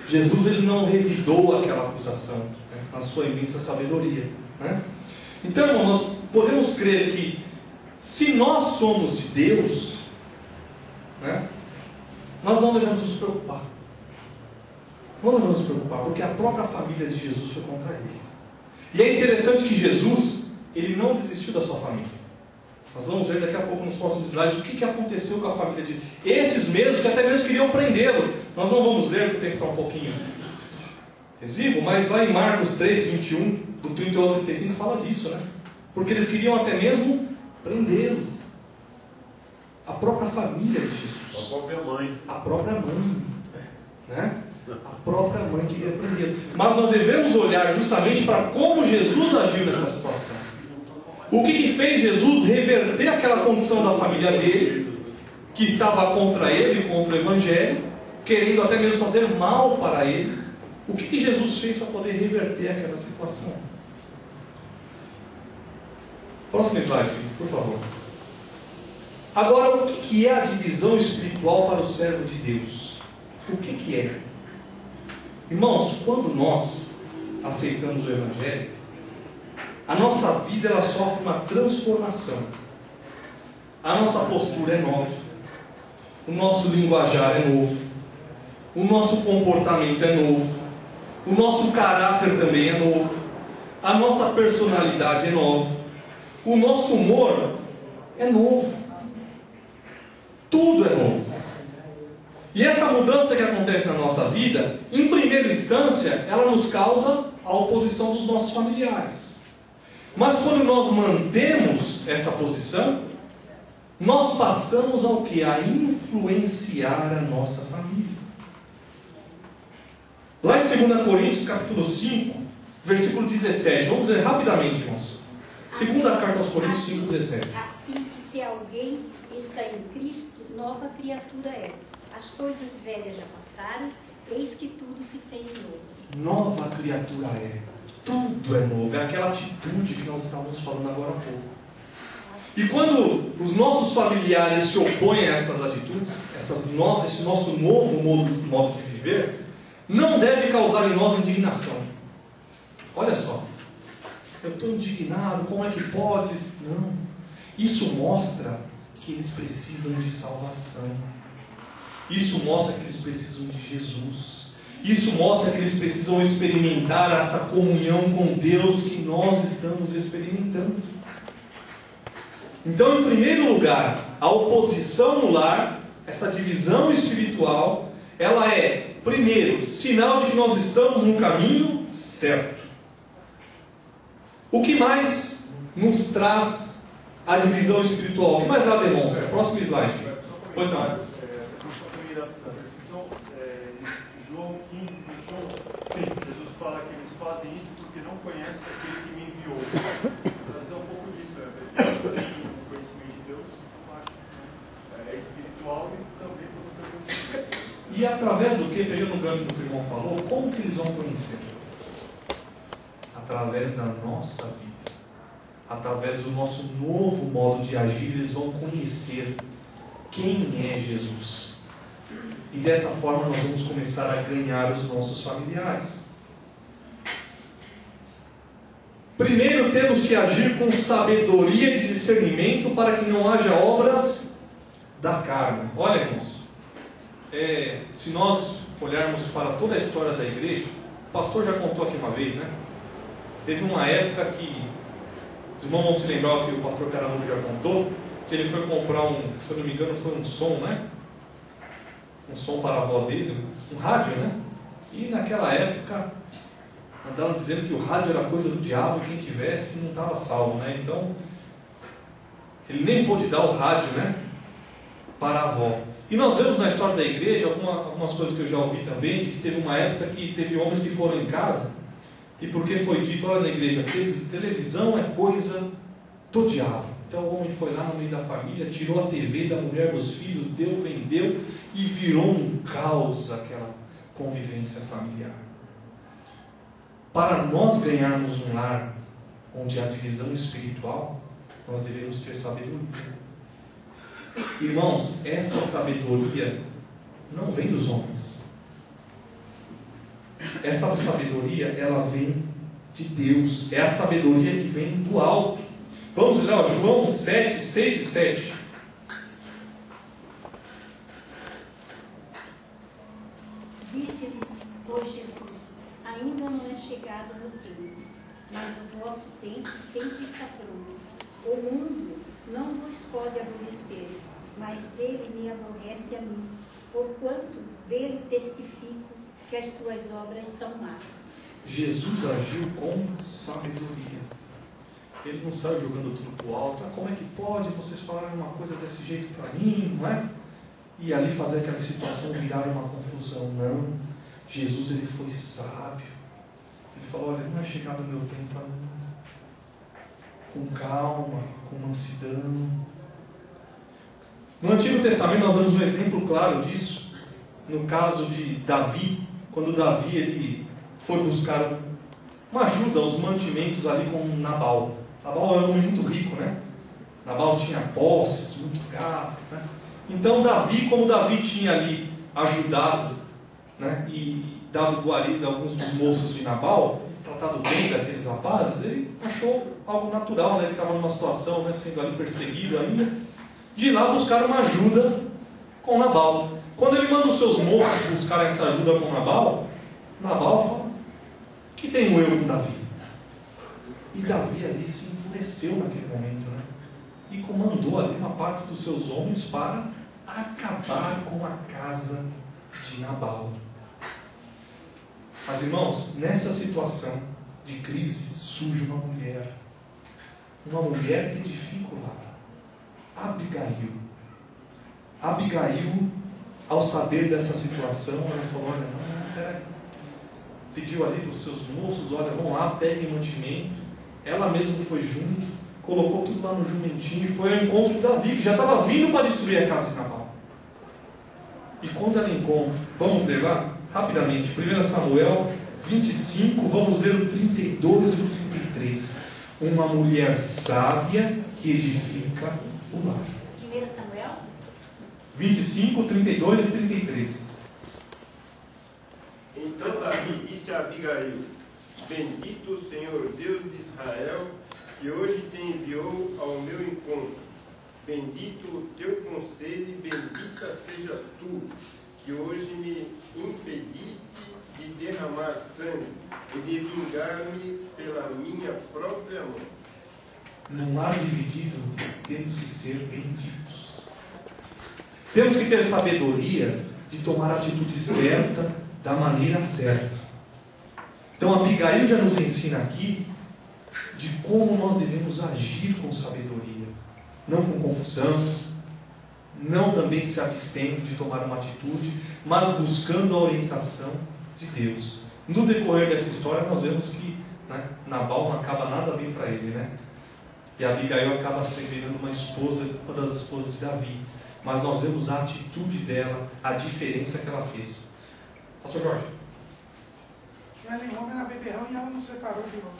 Jesus, ele não revidou aquela acusação, né? Na sua imensa sabedoria, né? Então, irmãos, nós podemos crer que se nós somos de Deus, né, nós não devemos nos preocupar. Não devemos nos preocupar, porque a própria família de Jesus foi contra ele. E é interessante que Jesus, ele não desistiu da sua família. Nós vamos ver daqui a pouco nos próximos slides o que aconteceu com a família de esses mesmos que até mesmo queriam prendê-lo. Nós não vamos ler, porque o tempo está um pouquinho exíguo, mas lá em Marcos 3, 21, do 38 ao 35, fala disso, né? Porque eles queriam até mesmo prendê-lo. A própria família de Jesus. A própria mãe. A própria mãe. Né? A própria mãe queria prendê-lo. Mas nós devemos olhar justamente para como Jesus agiu nessa situação. O que fez Jesus reverter aquela condição da família dele, que estava contra ele, contra o Evangelho, querendo até mesmo fazer mal para ele. O que Jesus fez para poder reverter aquela situação? Próximo slide, por favor. Agora, o que é a divisão espiritual para o servo de Deus? O que é? Irmãos, quando nós aceitamos o Evangelho, a nossa vida ela sofre uma transformação. A nossa postura é nova. O nosso linguajar é novo. O nosso comportamento é novo. O nosso caráter também é novo. A nossa personalidade é nova. O nosso humor é novo. Tudo é novo. E essa mudança que acontece na nossa vida, em primeira instância, ela nos causa a oposição dos nossos familiares. Mas quando nós mantemos esta posição, nós passamos ao que? A influenciar a nossa família. Lá em 2 Coríntios, capítulo 5, versículo 17. Vamos ler rapidamente, irmãos. Segunda carta aos Coríntios 5, 17. Assim que se alguém está em Cristo, nova criatura é. As coisas velhas já passaram, eis que tudo se fez novo. Nova criatura é. Tudo é novo. É aquela atitude que nós estávamos falando agora há pouco. E quando os nossos familiares se opõem a essas atitudes, esse nosso novo modo de viver, não deve causar em nós indignação. Olha só, eu estou indignado, como é que pode? Não, isso mostra que eles precisam de salvação. Isso mostra que eles precisam de Jesus. Isso mostra que eles precisam experimentar essa comunhão com Deus que nós estamos experimentando. Então, em primeiro lugar, a oposição no lar, essa divisão espiritual, ela é, primeiro, sinal de que nós estamos no caminho certo. O que mais nos traz a divisão espiritual? O que mais ela demonstra? Próximo slide. Pois não. João 15, 21. Sim. Jesus fala que eles fazem isso porque não conhecem aquele que me enviou. Trazer um pouco disso, né? A pessoa tem um conhecimento de Deus, acho, é espiritual e também por conhecimento. E através do que, pegando o gancho do que o irmão falou, como que eles vão conhecer? Através da nossa vida, através do nosso novo modo de agir, eles vão conhecer quem é Jesus. E dessa forma nós vamos começar a ganhar os nossos familiares. Primeiro temos que agir com sabedoria e discernimento para que não haja obras da carne. Olha, irmãos, se nós olharmos para toda a história da igreja, o pastor já contou aqui uma vez, né? Teve uma época que, os irmãos vão se lembrar que o pastor Caramujo já contou, que ele foi comprar se eu não me engano, foi um som, né? Um som para a avó dele, um rádio, né? E naquela época andavam dizendo que o rádio era coisa do diabo, quem tivesse não estava salvo, né? Então ele nem pôde dar o rádio, né, para a avó. E nós vemos na história da igreja algumas coisas que eu já ouvi também, de que teve uma época que teve homens que foram em casa, e porque foi dito, olha, na igreja, televisão é coisa do diabo. Então o homem foi lá no meio da família, tirou a TV da mulher, dos filhos, deu, vendeu, e virou um caos aquela convivência familiar. Para nós ganharmos um lar onde há divisão espiritual, nós devemos ter sabedoria. Irmãos, esta sabedoria não vem dos homens. Essa sabedoria, ela vem de Deus. É a sabedoria que vem do alto. Vamos ler, João 7, 6 e 7. Disse-lhes, pois, Jesus: ainda não é chegado o meu tempo, mas o vosso tempo sempre está pronto. O mundo não vos pode aborrecer, mas ele me aborrece a mim, porquanto dele testifico que as suas obras são más. Jesus agiu com sabedoria. Ele não saiu jogando tudo para o alto. Como é que pode vocês falarem uma coisa desse jeito para mim, não é? E ali fazer aquela situação virar uma confusão. Não. Jesus, ele foi sábio. Ele falou, olha, não é chegado o meu tempo ainda. Com calma, com mansidão. No Antigo Testamento nós vemos um exemplo claro disso. No caso de Davi, quando Davi ele foi buscar uma ajuda aos mantimentos ali com Nabal. Nabal era um homem muito rico, né? Nabal tinha posses, muito gado, né? Então Davi, como Davi tinha ali ajudado, né, e dado guarida a alguns dos moços de Nabal, tratado bem daqueles rapazes, ele achou algo natural, né? Ele estava numa situação, né, sendo ali perseguido ainda, de ir lá buscar uma ajuda com Nabal. Quando ele manda os seus moços buscar essa ajuda com Nabal, Nabal fala, que tem um eu com Davi? E Davi ali se enfureceu naquele momento, né? E comandou ali uma parte dos seus homens para acabar com a casa de Nabal. Mas irmãos, nessa situação de crise surge uma mulher que edifica o lar, Abigail, ao saber dessa situação, ela falou, olha, não, peraí, pediu ali para os seus moços, olha, vão lá, peguem mantimento. Ela mesma foi junto, colocou tudo lá no jumentinho e foi ao encontro de Davi, que já estava vindo para destruir a casa de Nabal. E quando ela encontra, vamos ler lá, rapidamente, 1 Samuel 25, vamos ler o 32 e o 33. Uma mulher sábia que edifica o lar. 1 Samuel 25, 32 e 33. Então Davi disse a Abigail, bendito o Senhor Deus de Israel, que hoje te enviou ao meu encontro. Bendito o teu conselho e bendita sejas tu, que hoje me impediste de derramar sangue e de vingar-me pela minha própria mão. Num lar dividido, temos que ser benditos. Temos que ter sabedoria de tomar a atitude certa, da maneira certa. Então Abigail já nos ensina aqui de como nós devemos agir com sabedoria, não com confusão, não também se abstendo de tomar uma atitude, mas buscando a orientação de Deus. No decorrer dessa história nós vemos que, né, Nabal não acaba nada bem para ele, né? E Abigail acaba se revelando uma das esposas de Davi. Mas nós vemos a atitude dela, a diferença que ela fez. Pastor Jorge. Ela em Roma era beberrão e ela não separou de Roma.